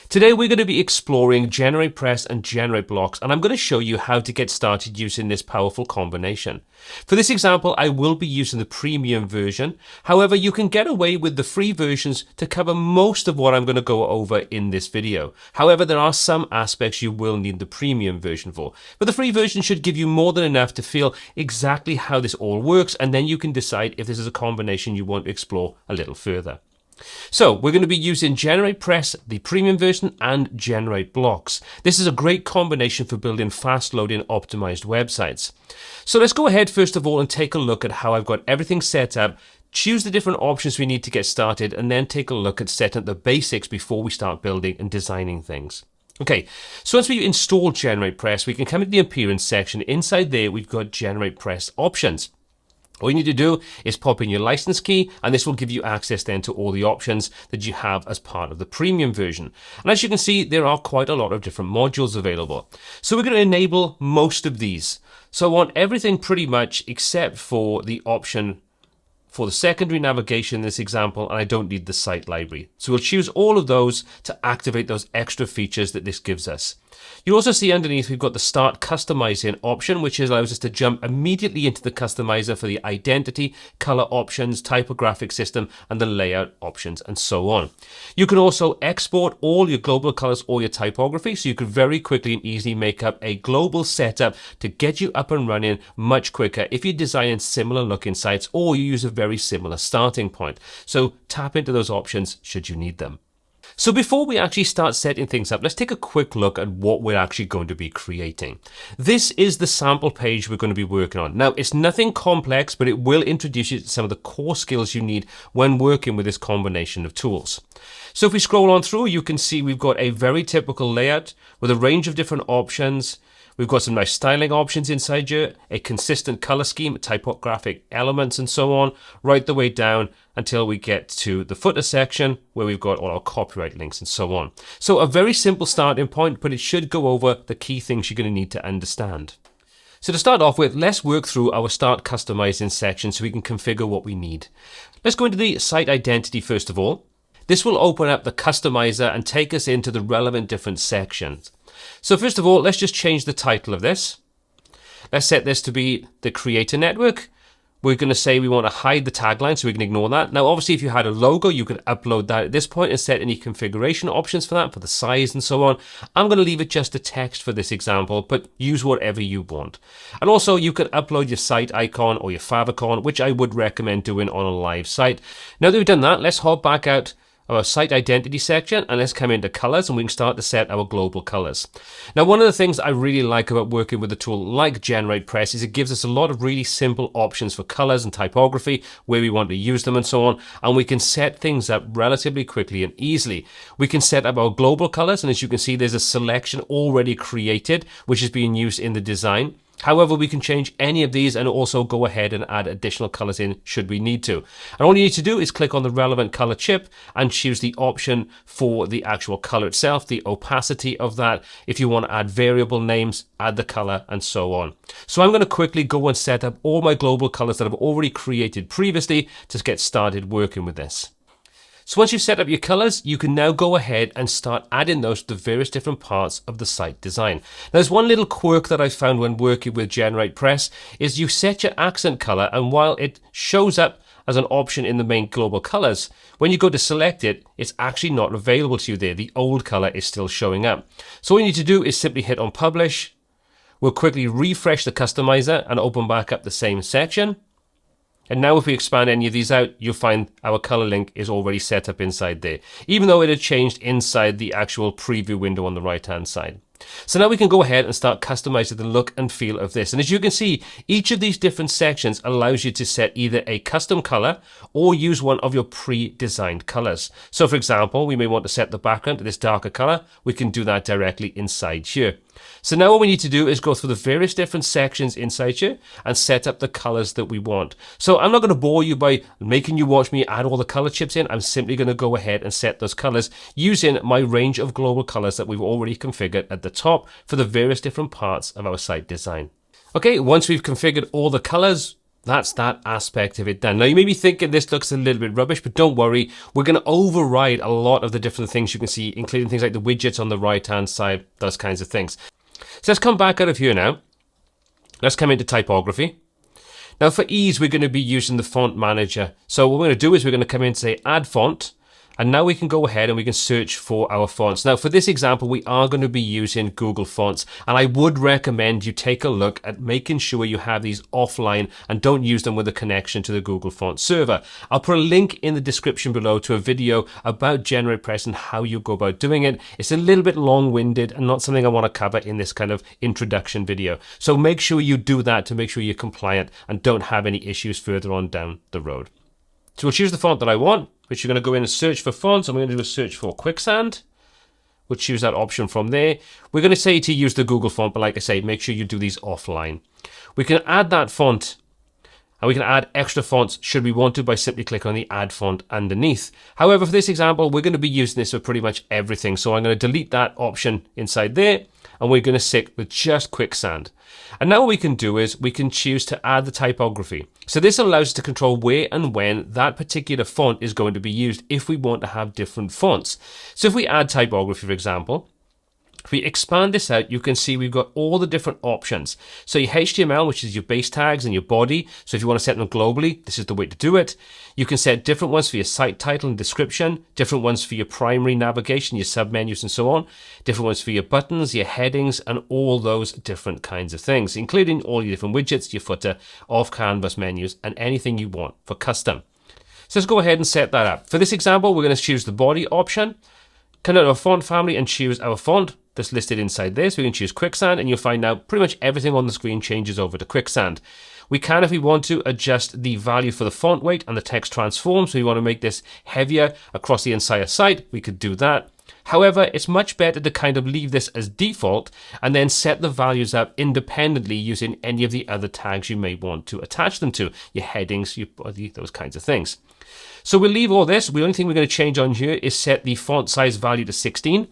Today we're going to be exploring GeneratePress and GenerateBlocks, and I'm going to show you how to get started using this powerful combination. For this example, I will be using the premium version. However, you can get away with the free versions to cover most of what I'm going to go over in this video. However, there are some aspects you will need the premium version for. But the free version should give you more than enough to feel exactly how this all works, and then you can decide if this is a combination you want to explore a little further. So we're going to be using GeneratePress, the premium version, and GenerateBlocks. This is a great combination for building fast-loading optimized websites. So let's go ahead first of all and take a look at how I've got everything set up, choose the different options we need to get started, and then take a look at setting up the basics before we start building and designing things. Okay, so once we've installed GeneratePress, we can come into the Appearance section. Inside there, we've got GeneratePress options. All you need to do is pop in your license key, and this will give you access then to all the options that you have as part of the premium version. And as you can see, there are quite a lot of different modules available. So we're going to enable most of these. So I want everything pretty much except for the option for the secondary navigation in this example, and I don't need the site library. So we'll choose all of those to activate those extra features that this gives us. You'll also see underneath we've got the Start Customizing option, which allows us to jump immediately into the customizer for the identity, color options, typographic system, and the layout options, and so on. You can also export all your global colors or your typography, so you can very quickly and easily make up a global setup to get you up and running much quicker if you're designing similar looking sites or you use a very similar starting point. So tap into those options should you need them. So before we actually start setting things up, let's take a quick look at what we're actually going to be creating. This is the sample page we're going to be working on. Now, it's nothing complex, but it will introduce you to some of the core skills you need when working with this combination of tools. So if we scroll on through, you can see we've got a very typical layout with a range of different options. We've got some nice styling options inside here, a consistent color scheme, typographic elements, and so on, right the way down until we get to the footer section where we've got all our copyright links and so on. So a very simple starting point, but it should go over the key things you're going to need to understand. So to start off with, let's work through our Start Customizing section so we can configure what we need. Let's go into the site identity first of all. This will open up the customizer and take us into the relevant different sections. So first of all, let's just change the title of this. Let's set this to be the Creator Network. We're going to say we want to hide the tagline, so we can ignore that. Now, obviously, if you had a logo, you could upload that at this point and set any configuration options for that, for the size and so on. I'm going to leave it just a text for this example, but use whatever you want. And also, you can upload your site icon or your favicon, which I would recommend doing on a live site. Now that we've done that, let's hop back out our site identity section and let's come into colors and we can start to set our global colors. Now, one of the things I really like about working with a tool like GeneratePress is it gives us a lot of really simple options for colors and typography, where we want to use them and so on, and we can set things up relatively quickly and easily. We can set up our global colors, and as you can see, there's a selection already created which is being used in the design. However, we can change any of these and also go ahead and add additional colors in should we need to. And all you need to do is click on the relevant color chip and choose the option for the actual color itself, the opacity of that. If you want to add variable names, add the color and so on. So I'm going to quickly go and set up all my global colors that I've already created previously to get started working with this. So once you've set up your colors, you can now go ahead and start adding those to the various different parts of the site design. Now, there's one little quirk that I found when working with GeneratePress is you set your accent color, and while it shows up as an option in the main global colors, when you go to select it, it's actually not available to you there. The old color is still showing up. So all you need to do is simply hit on Publish. We'll quickly refresh the customizer and open back up the same section. And now if we expand any of these out, you'll find our color link is already set up inside there, even though it had changed inside the actual preview window on the right-hand side. So now we can go ahead and start customizing the look and feel of this. And as you can see, each of these different sections allows you to set either a custom color or use one of your pre-designed colors. So for example, we may want to set the background to this darker color. We can do that directly inside here. So now what we need to do is go through the various different sections inside here and set up the colors that we want. So I'm not going to bore you by making you watch me add all the color chips in. I'm simply going to go ahead and set those colors using my range of global colors that we've already configured at the top for the various different parts of our site design. Okay, once we've configured all the colors, That's that aspect of it done. Now you may be thinking this looks a little bit rubbish, but don't worry. We're going to override a lot of the different things you can see, including things like the widgets on the right-hand side, those kinds of things. So let's come back out of here now. Let's come into typography. Now for ease, we're going to be using the font manager. So what we're going to do is we're going to come in and say add font. And now we can go ahead and we can search for our fonts. Now for this example, we are going to be using Google Fonts. And I would recommend you take a look at making sure you have these offline and don't use them with a connection to the Google Fonts server. I'll put a link in the description below to a video about GeneratePress and how you go about doing it. It's a little bit long-winded and not something I want to cover in this kind of introduction video. So make sure you do that to make sure you're compliant and don't have any issues further on down the road. So we'll choose the font that I want, which you're going to go in and search for fonts. I'm going to do a search for Quicksand. We'll choose that option from there. We're going to say to use the Google font, but like I say, make sure you do these offline. We can add that font, and we can add extra fonts should we want to by simply clicking on the add font underneath. However, for this example, we're going to be using this for pretty much everything. So I'm going to delete that option inside there, and we're going to stick with just Quicksand. And now what we can do is we can choose to add the typography. So this allows us to control where and when that particular font is going to be used if we want to have different fonts. So if we add typography, for example, if we expand this out, you can see we've got all the different options. So your HTML, which is your base tags and your body. So if you want to set them globally, this is the way to do it. You can set different ones for your site title and description, different ones for your primary navigation, your submenus and so on, different ones for your buttons, your headings, and all those different kinds of things, including all your different widgets, your footer, off-canvas menus, and anything you want for custom. So let's go ahead and set that up. For this example, we're going to choose the body option, come out of our font family and choose our font that's listed inside this. We can choose Quicksand, and you'll find now pretty much everything on the screen changes over to Quicksand. We can, if we want to, adjust the value for the font weight and the text transform. So we want to make this heavier across the entire site. We could do that. However, it's much better to kind of leave this as default and then set the values up independently using any of the other tags you may want to attach them to, your headings, your body, those kinds of things. So we'll leave all this. The only thing we're going to change on here is set the font size value to 16.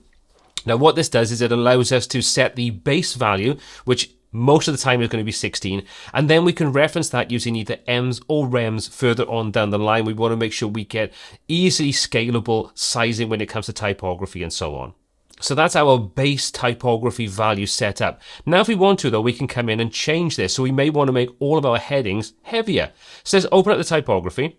Now what this does is it allows us to set the base value, which most of the time is going to be 16, and then we can reference that using either ems or rems further on down the line. We want to make sure we get easily scalable sizing when it comes to typography and so on. So that's our base typography value set up. Now if we want to though, we can come in and change this. So we may want to make all of our headings heavier. So let's open up the typography.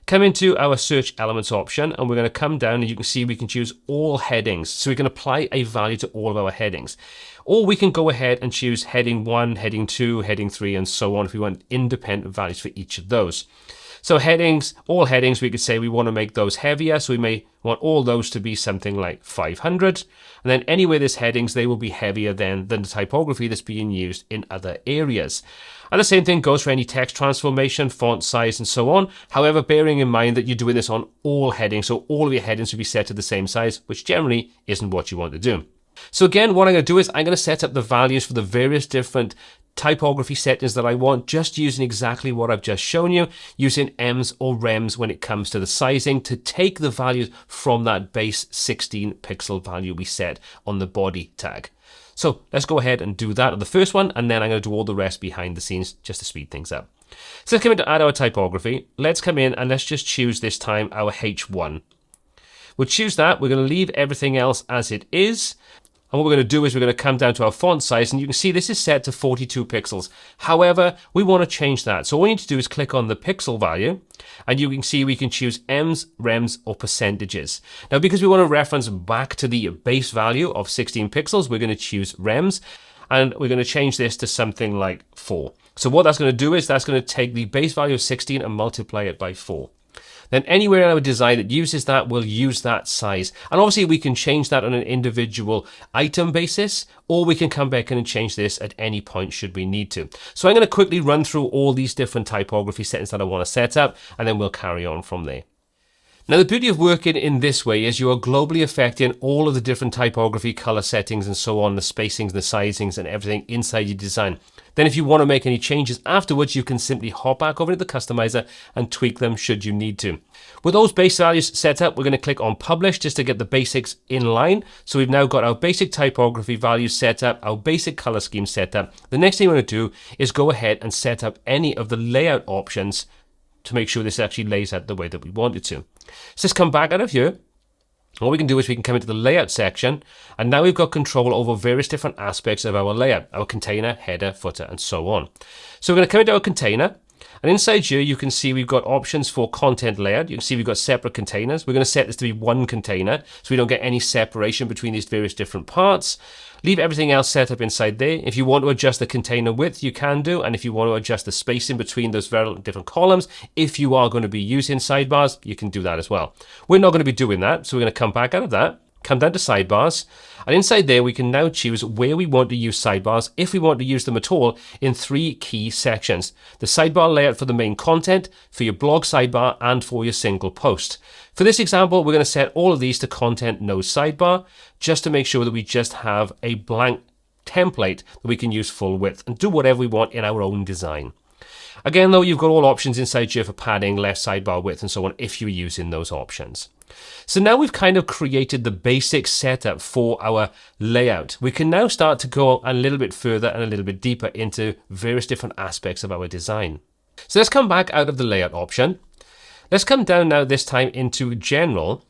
Come into our search elements option, and we're going to come down and you can see we can choose all headings. So we can apply a value to all of our headings. Or we can go ahead and choose heading 1, heading 2, heading 3, and so on if we want independent values for each of those. So headings, all headings, we could say we want to make those heavier. So we may want all those to be something like 500. And then anywhere there's headings, they will be heavier than the typography that's being used in other areas. And the same thing goes for any text transformation, font size, and so on. However, bearing in mind that you're doing this on all headings, so all of your headings will be set to the same size, which generally isn't what you want to do. So again, what I'm going to do is I'm going to set up the values for the various different typography settings that I want, just using exactly what I've just shown you, using ems or rems when it comes to the sizing to take the values from that base 16 pixel value we set on the body tag. So let's go ahead and do that on the first one, and then I'm going to do all the rest behind the scenes just to speed things up. So let's come in to add our typography. Let's come in and let's just choose this time our H1. We'll choose that. We're going to leave everything else as it is. And what we're going to do is we're going to come down to our font size, and you can see this is set to 42 pixels. However, we want to change that. So all we need to do is click on the pixel value, and you can see we can choose ems, rems, or percentages. Now, because we want to reference back to the base value of 16 pixels, we're going to choose rems, and we're going to change this to something like 4. So what that's going to do is that's going to take the base value of 16 and multiply it by 4. Then anywhere in our design that uses that, we'll use that size. And obviously we can change that on an individual item basis, or we can come back in and change this at any point should we need to. So I'm going to quickly run through all these different typography settings that I want to set up, and then we'll carry on from there. Now the beauty of working in this way is you are globally affecting all of the different typography, color settings, and so on, the spacings, the sizings, and everything inside your design. Then if you want to make any changes afterwards, you can simply hop back over to the customizer and tweak them should you need to. With those base values set up, we're going to click on Publish just to get the basics in line. So we've now got our basic typography values set up, our basic color scheme set up. The next thing we're going to do is go ahead and set up any of the layout options to make sure this actually lays out the way that we want it to. So let's come back out of here. What we can do is we can come into the layout section, and now we've got control over various different aspects of our layout, our container, header, footer, and so on. So we're going to come into our container, and inside here you can see we've got options for content layout. You can see we've got separate containers. We're going to set this to be one container so we don't get any separation between these various different parts. Leave everything else set up inside there. If you want to adjust the container width, you can do. And if you want to adjust the spacing between those very different columns, if you are going to be using sidebars, you can do that as well. We're not going to be doing that. So we're going to come back out of that, come down to sidebars. And inside there, we can now choose where we want to use sidebars, if we want to use them at all, in 3 key sections. The sidebar layout for the main content, for your blog sidebar, and for your single post. For this example, we're going to set all of these to content no sidebar, just to make sure that we just have a blank template that we can use full width and do whatever we want in our own design. Again, though, you've got all options inside here for padding, left sidebar width, and so on, if you're using those options. So now we've kind of created the basic setup for our layout. We can now start to go a little bit further and a little bit deeper into various different aspects of our design. So let's come back out of the layout option. Let's come down now this time into general.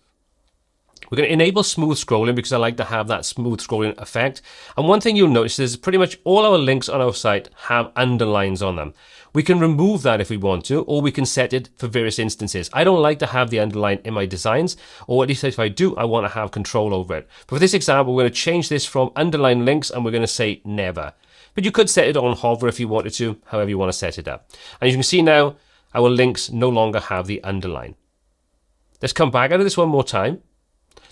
We're going to enable smooth scrolling because I like to have that smooth scrolling effect. And one thing you'll notice is pretty much all our links on our site have underlines on them. We can remove that if we want to, or we can set it for various instances. I don't like to have the underline in my designs, or at least if I do, I want to have control over it. But for this example, we're going to change this from underline links and we're going to say never. But you could set it on hover if you wanted to, however you want to set it up. And you can see now, our links no longer have the underline. Let's come back out of this one more time.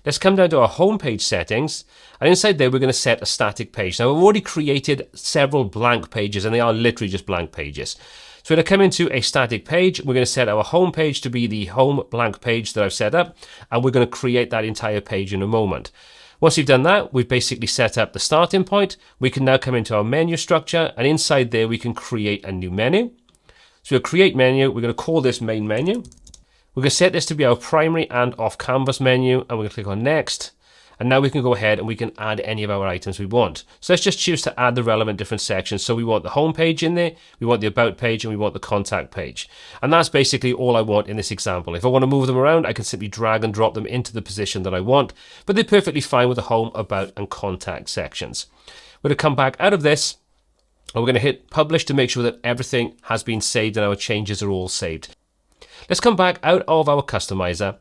Let's come down to our homepage settings, and inside there we're going to set a static page. Now we've already created several blank pages, and they are literally just blank pages. So we're going to come into a static page. We're going to set our home page to be the home blank page that I've set up, and we're going to create that entire page in a moment. Once we've done that, we've basically set up the starting point. We can now come into our menu structure, and inside there we can create a new menu. So we'll create menu. We're going to call this main menu. We're going to set this to be our primary and off canvas menu, and we're going to click on next. And now we can go ahead and we can add any of our items we want. So let's just choose to add the relevant different sections. So we want the home page in there, we want the about page, and we want the contact page. And that's basically all I want in this example. If I want to move them around, I can simply drag and drop them into the position that I want, but they're perfectly fine with the home, about, and contact sections. We're going to come back out of this, and we're going to hit publish to make sure that everything has been saved and our changes are all saved. Let's come back out of our customizer.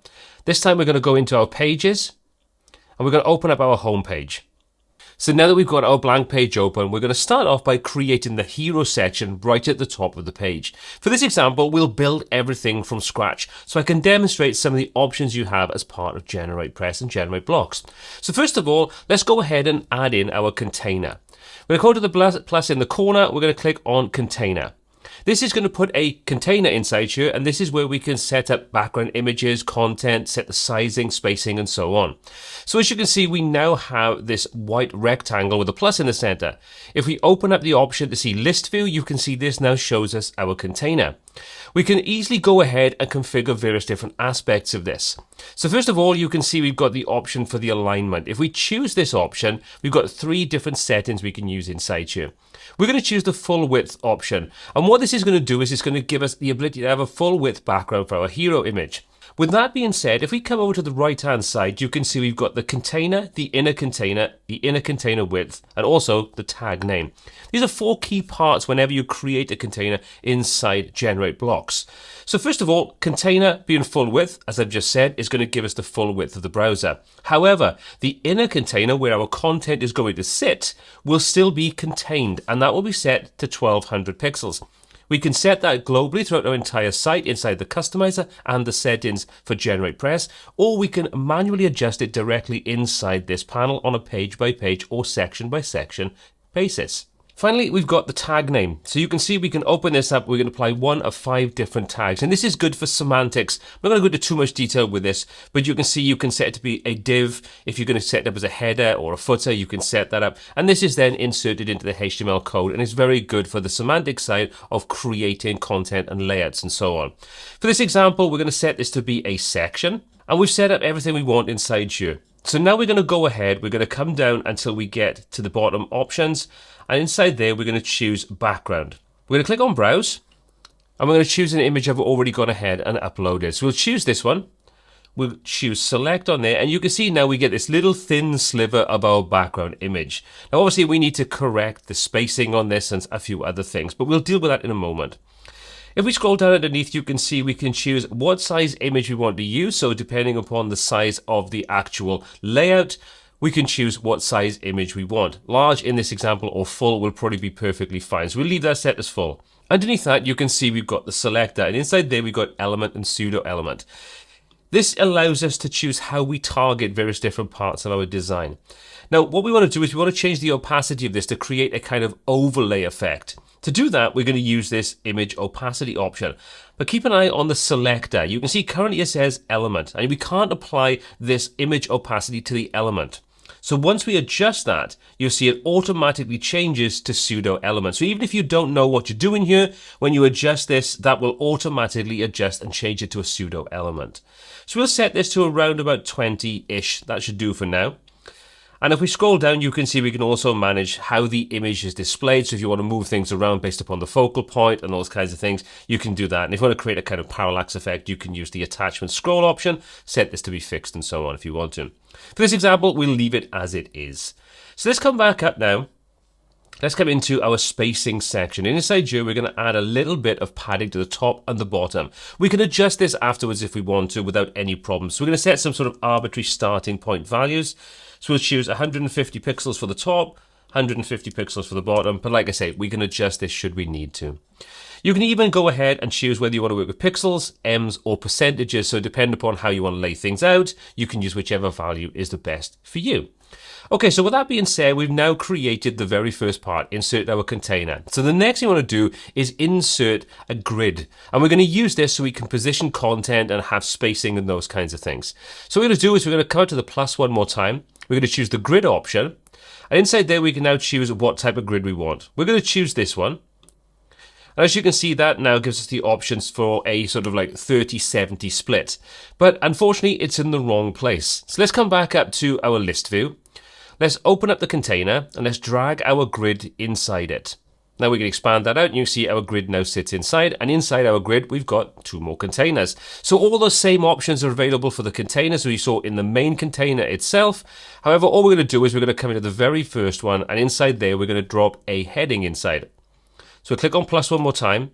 This time we're going to go into our pages and we're going to open up our home page. So now that we've got our blank page open, we're going to start off by creating the hero section right at the top of the page. For this example, we'll build everything from scratch so I can demonstrate some of the options you have as part of GeneratePress and GenerateBlocks. So first of all, let's go ahead and add in our container. We're going to go to the plus in the corner. We're going to click on container. This is going to put a container inside here, and this is where we can set up background images, content, set the sizing, spacing, and so on. So as you can see, we now have this white rectangle with a plus in the center. If we open up the option to see list view, you can see this now shows us our container. We can easily go ahead and configure various different aspects of this. So first of all, you can see we've got the option for the alignment. If we choose this option, we've got 3 different settings we can use inside here. We're going to choose the full width option. And what this is going to do is it's going to give us the ability to have a full width background for our hero image. With that being said, if we come over to the right hand side, you can see we've got the container, the inner container width, and also the tag name. These are 4 key parts whenever you create a container inside GenerateBlocks. So first of all, container being full width, as I've just said, is going to give us the full width of the browser. However, the inner container where our content is going to sit will still be contained, and that will be set to 1200 pixels. We can set that globally throughout our entire site inside the customizer and the settings for GeneratePress, or we can manually adjust it directly inside this panel on a page by page or section by section basis. Finally, we've got the tag name. So you can see we can open this up. We're going to apply one of 5 different tags. And this is good for semantics. I'm not going to go into too much detail with this, but you can see you can set it to be a div. If you're going to set it up as a header or a footer, you can set that up. And this is then inserted into the HTML code. And it's very good for the semantic side of creating content and layouts and so on. For this example, we're going to set this to be a section. And we've set up everything we want inside here. So now we're going to go ahead. We're going to come down until we get to the bottom options. And inside there, we're going to choose background. We're going to click on browse. And we're going to choose an image I've already gone ahead and uploaded. So we'll choose this one. We'll choose select on there. And you can see now we get this little thin sliver of our background image. Now, obviously, we need to correct the spacing on this and a few other things. But we'll deal with that in a moment. If we scroll down underneath, you can see we can choose what size image we want to use. So depending upon the size of the actual layout, we can choose what size image we want. Large in this example or full will probably be perfectly fine. So we'll leave that set as full. Underneath that, you can see we've got the selector. And inside there, we've got element and pseudo element. This allows us to choose how we target various different parts of our design. Now, what we want to do is we want to change the opacity of this to create a kind of overlay effect. To do that, we're going to use this image opacity option. But keep an eye on the selector. You can see currently it says element, and we can't apply this image opacity to the element. So once we adjust that, you'll see it automatically changes to pseudo element. So even if you don't know what you're doing here, when you adjust this, that will automatically adjust and change it to a pseudo element. So we'll set this to around about 20-ish. That should do for now. And if we scroll down, you can see we can also manage how the image is displayed. So if you want to move things around based upon the focal point and those kinds of things, you can do that. And if you want to create a kind of parallax effect, you can use the attachment scroll option, set this to be fixed and so on if you want to. For this example, we'll leave it as it is. So let's come back up now. Let's come into our spacing section. And inside here, we're going to add a little bit of padding to the top and the bottom. We can adjust this afterwards if we want to without any problems. So we're going to set some sort of arbitrary starting point values. So we'll choose 150 pixels for the top, 150 pixels for the bottom. But like I say, we can adjust this should we need to. You can even go ahead and choose whether you want to work with pixels, ems, or percentages. So depending upon how you want to lay things out, you can use whichever value is the best for you. Okay, so with that being said, we've now created the very first part, insert our container. So the next thing we want to do is insert a grid. And we're going to use this so we can position content and have spacing and those kinds of things. So what we're going to do is we're going to come to the plus one more time. We're going to choose the grid option. And inside there, we can now choose what type of grid we want. We're going to choose this one. And as you can see, that now gives us the options for a sort of like 30-70 split. But unfortunately, it's in the wrong place. So let's come back up to our list view. Let's open up the container and let's drag our grid inside it. Now we can expand that out and you see our grid now sits inside, and inside our grid we've got 2 more containers. So all those same options are available for the containers we saw in the main container itself. However, all we're going to do is we're going to come into the very first one, and inside there we're going to drop a heading inside. So we'll click on plus one more time,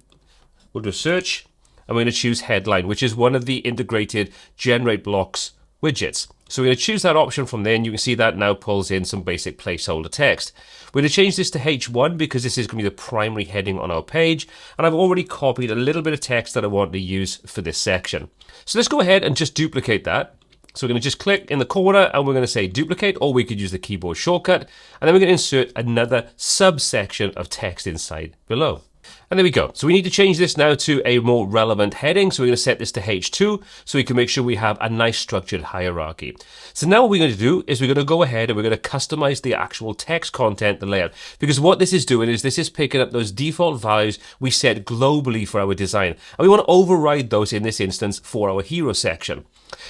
we'll do a search, and we're going to choose headline, which is one of the integrated GenerateBlocks widgets. So we're going to choose that option from there, and you can see that now pulls in some basic placeholder text. We're going to change this to H1 because this is going to be the primary heading on our page, and I've already copied a little bit of text that I want to use for this section. So let's go ahead and just duplicate that. So we're going to just click in the corner and we're going to say duplicate, or we could use the keyboard shortcut, and then we're going to insert another subsection of text inside below. And there we go. So we need to change this now to a more relevant heading. So we're going to set this to H2 so we can make sure we have a nice structured hierarchy. So now what we're going to do is we're going to go ahead and we're going to customize the actual text content, the layout. Because what this is doing is this is picking up those default values we set globally for our design. And we want to override those in this instance for our hero section.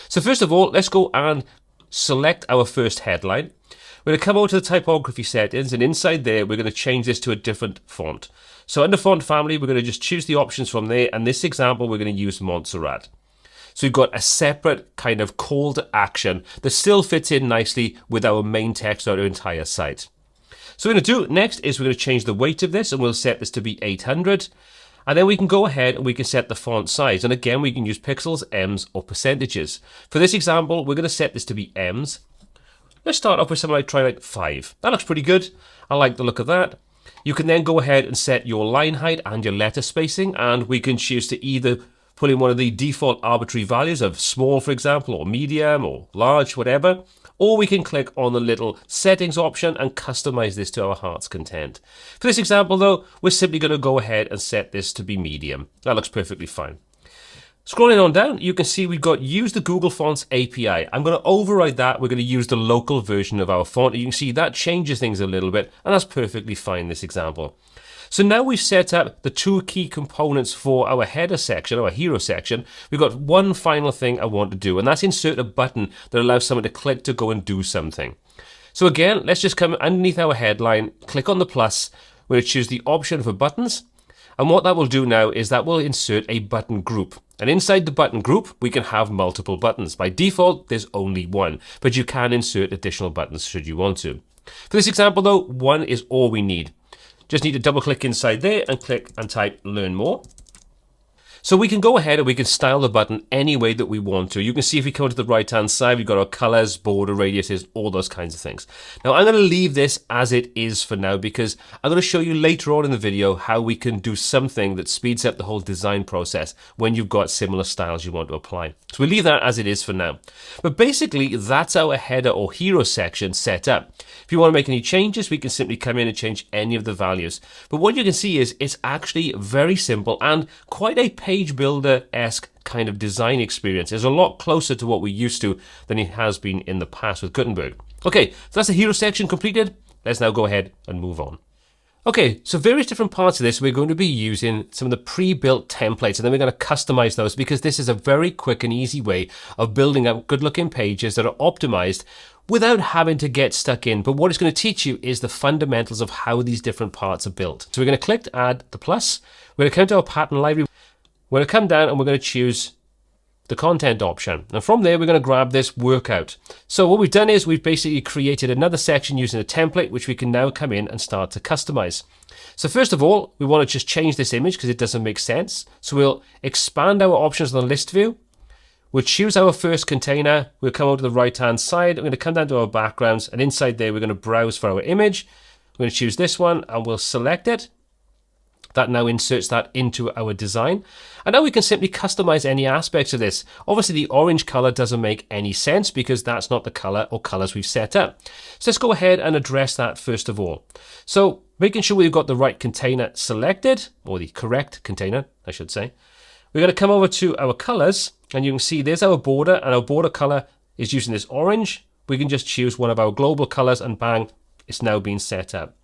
So first of all, let's go and select our first headline. We're going to come over to the typography settings, and inside there, we're going to change this to a different font. So under font family, we're going to just choose the options from there. And this example, we're going to use Montserrat. So we've got a separate kind of call to action that still fits in nicely with our main text on our entire site. So what we're going to do next is we're going to change the weight of this, and we'll set this to be 800. And then we can go ahead and we can set the font size. And again, we can use pixels, ems, or percentages. For this example, we're going to set this to be ems. Let's start off with something like try like 5. That looks pretty good. I like the look of that. You can then go ahead and set your line height and your letter spacing, and we can choose to either put in one of the default arbitrary values of small, for example, or medium, or large, whatever, or we can click on the little settings option and customize this to our heart's content. For this example though, we're simply going to go ahead and set this to be medium. That looks perfectly fine. Scrolling on down, you can see we've got use the Google Fonts API. I'm going to override that. We're going to use the local version of our font. You can see that changes things a little bit, and that's perfectly fine in this example. So now we've set up the two key components for our header section, our hero section. We've got one final thing I want to do, and that's insert a button that allows someone to click to go and do something. So again, let's just come underneath our headline, click on the plus. We're going to choose the option for buttons. And what that will do now is that will insert a button group. And inside the button group, we can have multiple buttons. By default, there's only one, but you can insert additional buttons should you want to. For this example though, one is all we need. Just need to double click inside there and click and type learn more. So we can go ahead and we can style the button any way that we want to. You can see if we come to the right hand side, we've got our colors, border radiuses, all those kinds of things. Now I'm going to leave this as it is for now because I'm going to show you later on in the video how we can do something that speeds up the whole design process when you've got similar styles you want to apply. So we'll leave that as it is for now. But basically that's our header or hero section set up. If you want to make any changes, we can simply come in and change any of the values. But what you can see is it's actually very simple and quite a page builder-esque kind of design experience. It's a lot closer to what we're used to than it has been in the past with Gutenberg. Okay, so that's the hero section completed. Let's now go ahead and move on. Okay, so various different parts of this, we're going to be using some of the pre-built templates, and then we're going to customize those because this is a very quick and easy way of building up good-looking pages that are optimized without having to get stuck in. But what it's going to teach you is the fundamentals of how these different parts are built. So we're going to click to add the plus. We're going to come to our pattern library. We're going to come down and we're going to choose the content option. And from there, we're going to grab this workout. So what we've done is we've basically created another section using a template, which we can now come in and start to customize. So first of all, we want to just change this image because it doesn't make sense. So we'll expand our options on the list view. We'll choose our first container. We'll come over to the right-hand side. I'm going to come down to our backgrounds, and inside there, we're going to browse for our image. We're going to choose this one and we'll select it. That now inserts that into our design. And now we can simply customize any aspects of this. Obviously the orange color doesn't make any sense because that's not the color or colors we've set up. So let's go ahead and address that first of all. So making sure we've got the right container selected, or the correct container, I should say. We're going to come over to our colors, and you can see there's our border, and our border color is using this orange. We can just choose one of our global colors and bang, it's now been set up.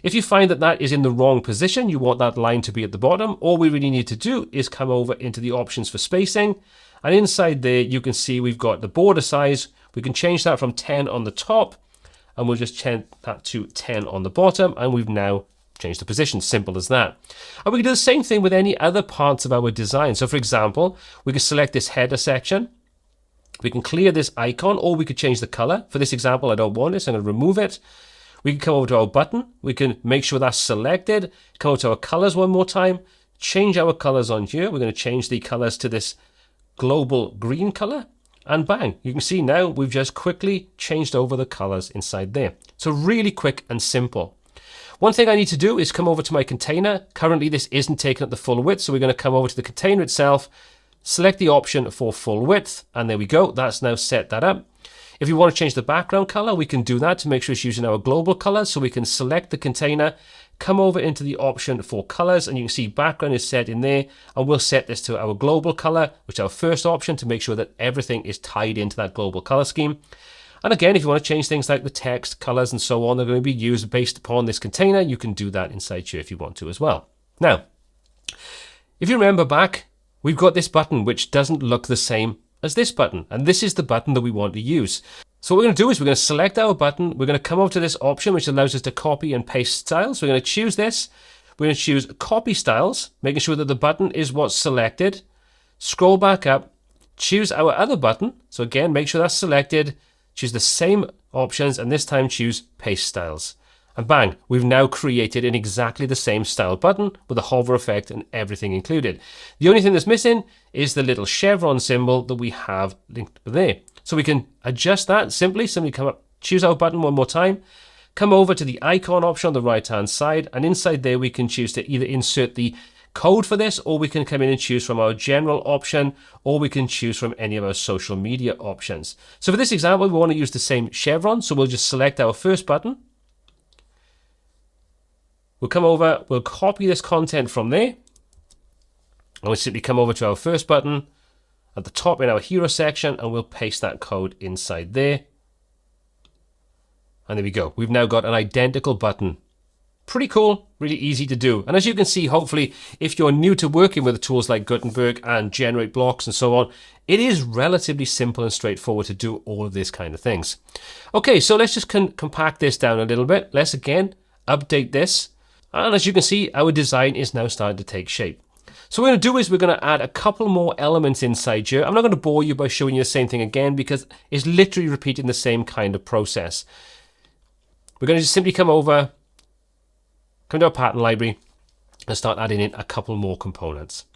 If you find that that is in the wrong position, you want that line to be at the bottom, all we really need to do is come over into the options for spacing. And inside there, you can see we've got the border size. We can change that from 10 on the top, and we'll just change that to 10 on the bottom. And we've now changed the position, simple as that. And we can do the same thing with any other parts of our design. So for example, we can select this header section. We can clear this icon, or we could change the color. For this example, I don't want this, I'm going to remove it. We can come over to our button. We can make sure that's selected. Come over to our colors one more time. Change our colors on here. We're going to change the colors to this global green color. And bang, you can see now we've just quickly changed over the colors inside there. So really quick and simple. One thing I need to do is come over to my container. Currently this isn't taking up the full width, so we're going to come over to the container itself, select the option for full width, and there we go. That's now set that up. If you want to change the background color, we can do that to make sure it's using our global colors. So we can select the container, come over into the option for colors, and you can see background is set in there, and we'll set this to our global color, which is our first option, to make sure that everything is tied into that global color scheme. And again, if you want to change things like the text, colors, and so on, they're going to be used based upon this container. You can do that inside here if you want to as well. Now, if you remember back, we've got this button which doesn't look the same as this button, and this is the button that we want to use. So what we're going to do is we're going to select our button. We're going to come over to this option which allows us to copy and paste styles. We're going to choose this. We're going to choose copy styles, making sure that the button is what's selected. Scroll back up, choose our other button. So again, make sure that's selected. Choose the same options, and this time choose paste styles. And bang, we've now created an exactly the same style button with a hover effect and everything included. The only thing that's missing is the little chevron symbol that we have linked there. So we can adjust that simply come up, choose our button one more time, come over to the icon option on the right hand side, and inside there we can choose to either insert the code for this, or we can come in and choose from our general option, or we can choose from any of our social media options. So for this example, we want to use the same chevron. So we'll just select our first button. We'll come over, we'll copy this content from there. And we'll simply come over to our first button at the top in our hero section, and we'll paste that code inside there. And there we go. We've now got an identical button. Pretty cool, really easy to do. And as you can see, hopefully, if you're new to working with the tools like Gutenberg and GenerateBlocks and so on, it is relatively simple and straightforward to do all of these kind of things. Okay, so let's just compact this down a little bit. Let's again update this. And as you can see, our design is now starting to take shape. So what we're going to do is we're going to add a couple more elements inside here. I'm not going to bore you by showing you the same thing again because it's literally repeating the same kind of process. We're going to just simply come over, come to our pattern library, and start adding in a couple more components.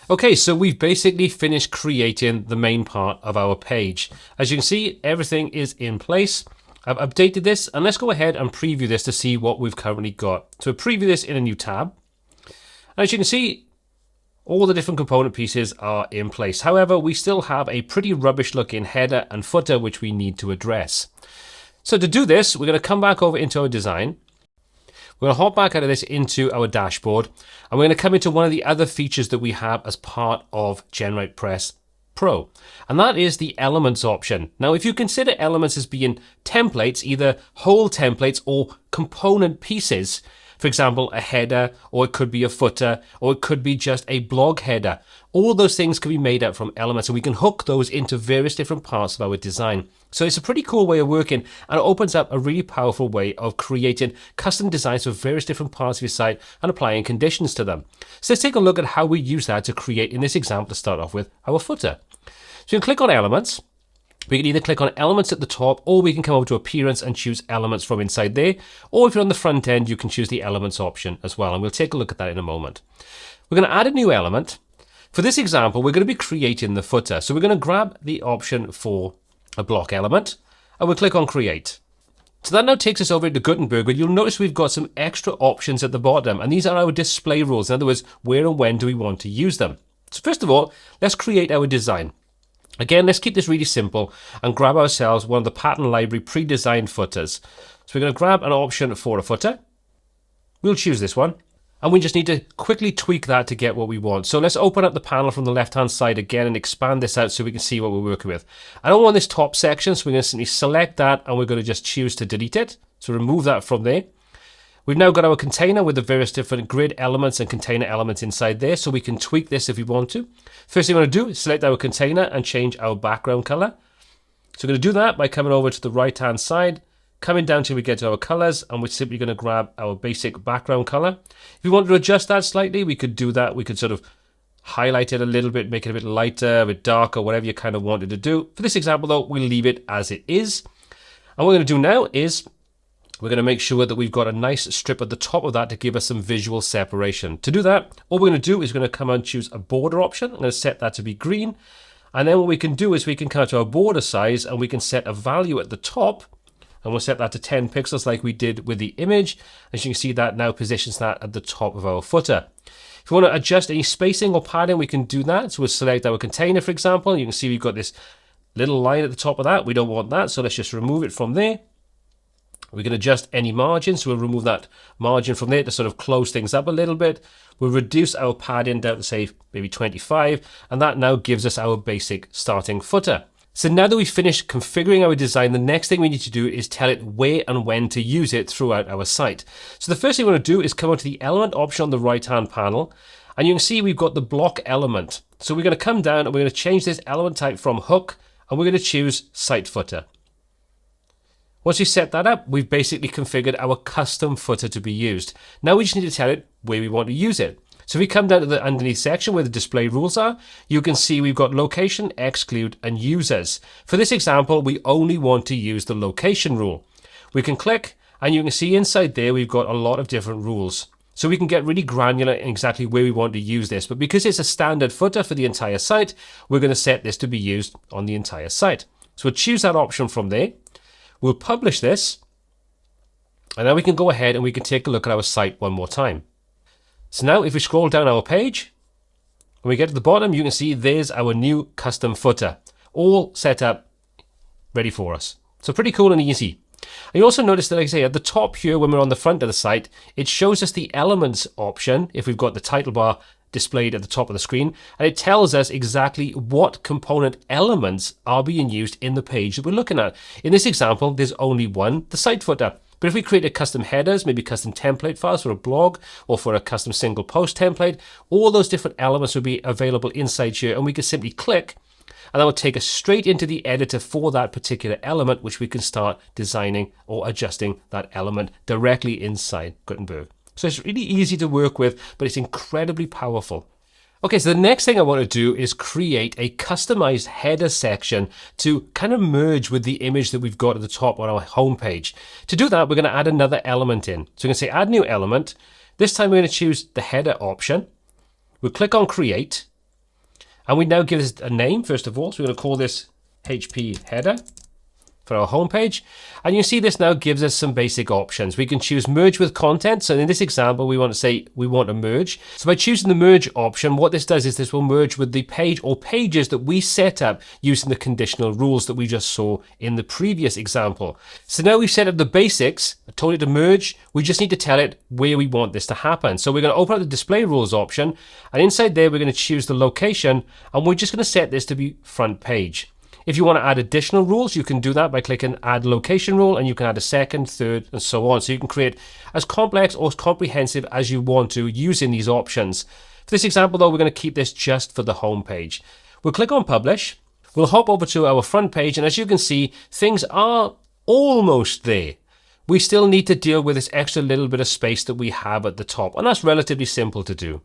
Okay, so we've basically finished creating the main part of our page. As you can see, everything is in place. I've updated this, and let's go ahead and preview this to see what we've currently got. So preview this in a new tab. And as you can see, all the different component pieces are in place. However, we still have a pretty rubbish looking header and footer which we need to address. So to do this, we're going to come back over into our design. We're going to hop back out of this into our dashboard, and we're going to come into one of the other features that we have as part of GeneratePress Pro, and that is the Elements option. Now, if you consider Elements as being templates, either whole templates or component pieces, for example, a header, or it could be a footer, or it could be just a blog header. All those things can be made up from elements, and we can hook those into various different parts of our design. So it's a pretty cool way of working, and it opens up a really powerful way of creating custom designs for various different parts of your site and applying conditions to them. So let's take a look at how we use that to create, in this example, to start off with, our footer. So you can click on Elements. We can either click on Elements at the top, or we can come over to Appearance and choose Elements from inside there. Or if you're on the front end, you can choose the Elements option as well. And we'll take a look at that in a moment. We're going to add a new element. For this example, we're going to be creating the footer. So we're going to grab the option for a block element, and we'll click on Create. So that now takes us over into Gutenberg, but you'll notice we've got some extra options at the bottom. And these are our display rules. In other words, where and when do we want to use them? So first of all, let's create our design. Again, let's keep this really simple and grab ourselves one of the pattern library pre-designed footers. So we're going to grab an option for a footer. We'll choose this one. And we just need to quickly tweak that to get what we want. So let's open up the panel from the left-hand side again and expand this out so we can see what we're working with. I don't want this top section, so we're going to simply select that and we're going to just choose to delete it. So remove that from there. We've now got our container with the various different grid elements and container elements inside there, so we can tweak this if we want to. First thing we're going to do is select our container and change our background color. So we're going to do that by coming over to the right-hand side, coming down till we get to our colors, and we're simply going to grab our basic background color. If we want to adjust that slightly, we could do that. We could sort of highlight it a little bit, make it a bit lighter, a bit darker, whatever you kind of wanted to do. For this example, though, we'll leave it as it is. And what we're going to do now is we're going to make sure that we've got a nice strip at the top of that to give us some visual separation. To do that, all we're going to do is we're going to come and choose a border option. I'm going to set that to be green. And then what we can do is we can come to our border size and we can set a value at the top. And we'll set that to 10 pixels like we did with the image. As you can see, that now positions that at the top of our footer. If we want to adjust any spacing or padding, we can do that. So we'll select our container, for example. You can see we've got this little line at the top of that. We don't want that, so let's just remove it from there. We can adjust any margin, so we'll remove that margin from there to sort of close things up a little bit. We'll reduce our padding down to, say, maybe 25, and that now gives us our basic starting footer. So now that we've finished configuring our design, the next thing we need to do is tell it where and when to use it throughout our site. So the first thing we want to do is come onto the element option on the right-hand panel, and you can see we've got the block element. So we're going to come down and we're going to change this element type from hook, and we're going to choose site footer. Once we set that up, we've basically configured our custom footer to be used. Now we just need to tell it where we want to use it. So if we come down to the underneath section where the display rules are, you can see we've got location, exclude, and users. For this example, we only want to use the location rule. We can click, and you can see inside there we've got a lot of different rules. So we can get really granular in exactly where we want to use this. But because it's a standard footer for the entire site, we're going to set this to be used on the entire site. So we'll choose that option from there. We'll publish this, and now we can go ahead and we can take a look at our site one more time. So now if we scroll down our page, when we get to the bottom, you can see there's our new custom footer, all set up, ready for us. So pretty cool and easy. And you also notice that, like I say, at the top here, when we're on the front of the site, it shows us the elements option if we've got the title bar displayed at the top of the screen, and it tells us exactly what component elements are being used in the page that we're looking at. In this example, there's only one, the site footer. But if we create a custom headers, maybe custom template files for a blog or for a custom single post template, all those different elements will be available inside here, and we can simply click, and that will take us straight into the editor for that particular element, which we can start designing or adjusting that element directly inside Gutenberg. So it's really easy to work with, but it's incredibly powerful. Okay, so the next thing I want to do is create a customized header section to kind of merge with the image that we've got at the top on our home page. To do that, we're going to add another element in. So we're going to say add new element. This time we're going to choose the header option. We'll click on create, and we now give this a name first of all. So we're going to call this HP header for our home page. And you see this now gives us some basic options. We can choose merge with content. So in this example, we want to say we want to merge. So by choosing the merge option, what this does is this will merge with the page or pages that we set up using the conditional rules that we just saw in the previous example. So now we've set up the basics, I told it to merge. We just need to tell it where we want this to happen. So we're going to open up the display rules option, and inside there, we're going to choose the location, and we're just going to set this to be front page. If you want to add additional rules, you can do that by clicking add location rule, and you can add a second, third, and so on. So you can create as complex or as comprehensive as you want to using these options. For this example though, we're going to keep this just for the home page. We'll click on publish. We'll hop over to our front page, and as you can see, things are almost there. We still need to deal with this extra little bit of space that we have at the top, and that's relatively simple to do.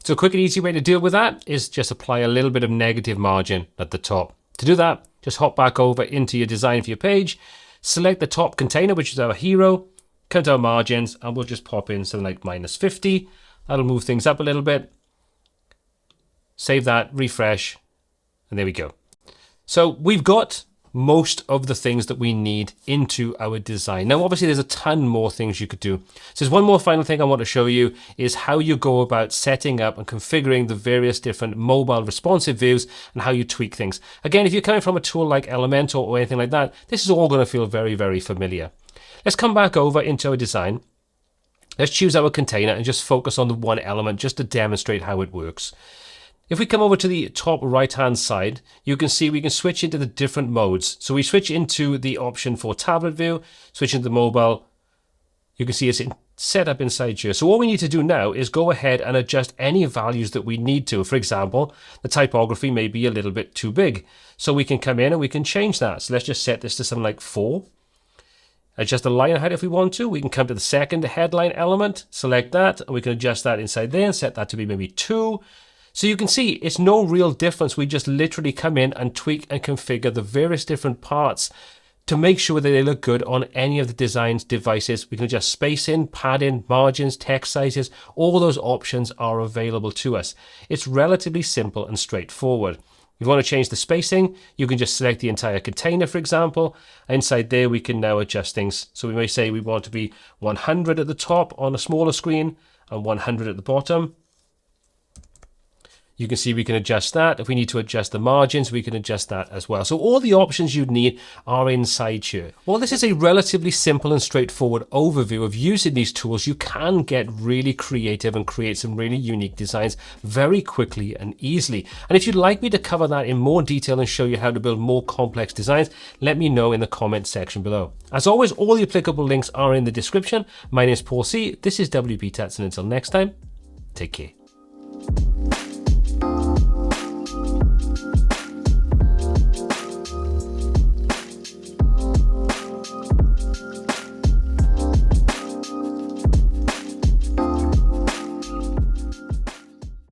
So a quick and easy way to deal with that is just apply a little bit of negative margin at the top. To do that, just hop back over into your design for your page, select the top container, which is our hero, come to our margins, and we'll just pop in something like -50. That'll move things up a little bit. Save that, refresh, and there we go. So we've got most of the things that we need into our design. Now, obviously, there's a ton more things you could do. So there's one more final thing I want to show you is how you go about setting up and configuring the various different mobile responsive views and how you tweak things. Again, if you're coming from a tool like Elementor or anything like that, this is all going to feel very, very familiar. Let's come back over into our design. Let's choose our container and just focus on the one element just to demonstrate how it works. If we come over to the top right-hand side, you can see we can switch into the different modes. So we switch into the option for tablet view, switch into mobile. You can see it's set up inside here. So all we need to do now is go ahead and adjust any values that we need to. For example, the typography may be a little bit too big. So we can come in and we can change that. So let's just set this to something like 4. Adjust the line height if we want to. We can come to the second headline element, select that, and we can adjust that inside there and set that to be maybe 2. So you can see it's no real difference. We just literally come in and tweak and configure the various different parts to make sure that they look good on any of the design's devices. We can adjust spacing, padding, margins, text sizes. All those options are available to us. It's relatively simple and straightforward. If you want to change the spacing, you can just select the entire container, for example. Inside there, we can now adjust things. So we may say we want to be 100 at the top on a smaller screen and 100 at the bottom. You can see we can adjust that. If we need to adjust the margins, we can adjust that as well. So all the options you'd need are inside here. While this is a relatively simple and straightforward overview of using these tools, you can get really creative and create some really unique designs very quickly and easily. And if you'd like me to cover that in more detail and show you how to build more complex designs, let me know in the comment section below. As always, all the applicable links are in the description. My name is Paul C. This is WPTuts, and until next time, take care.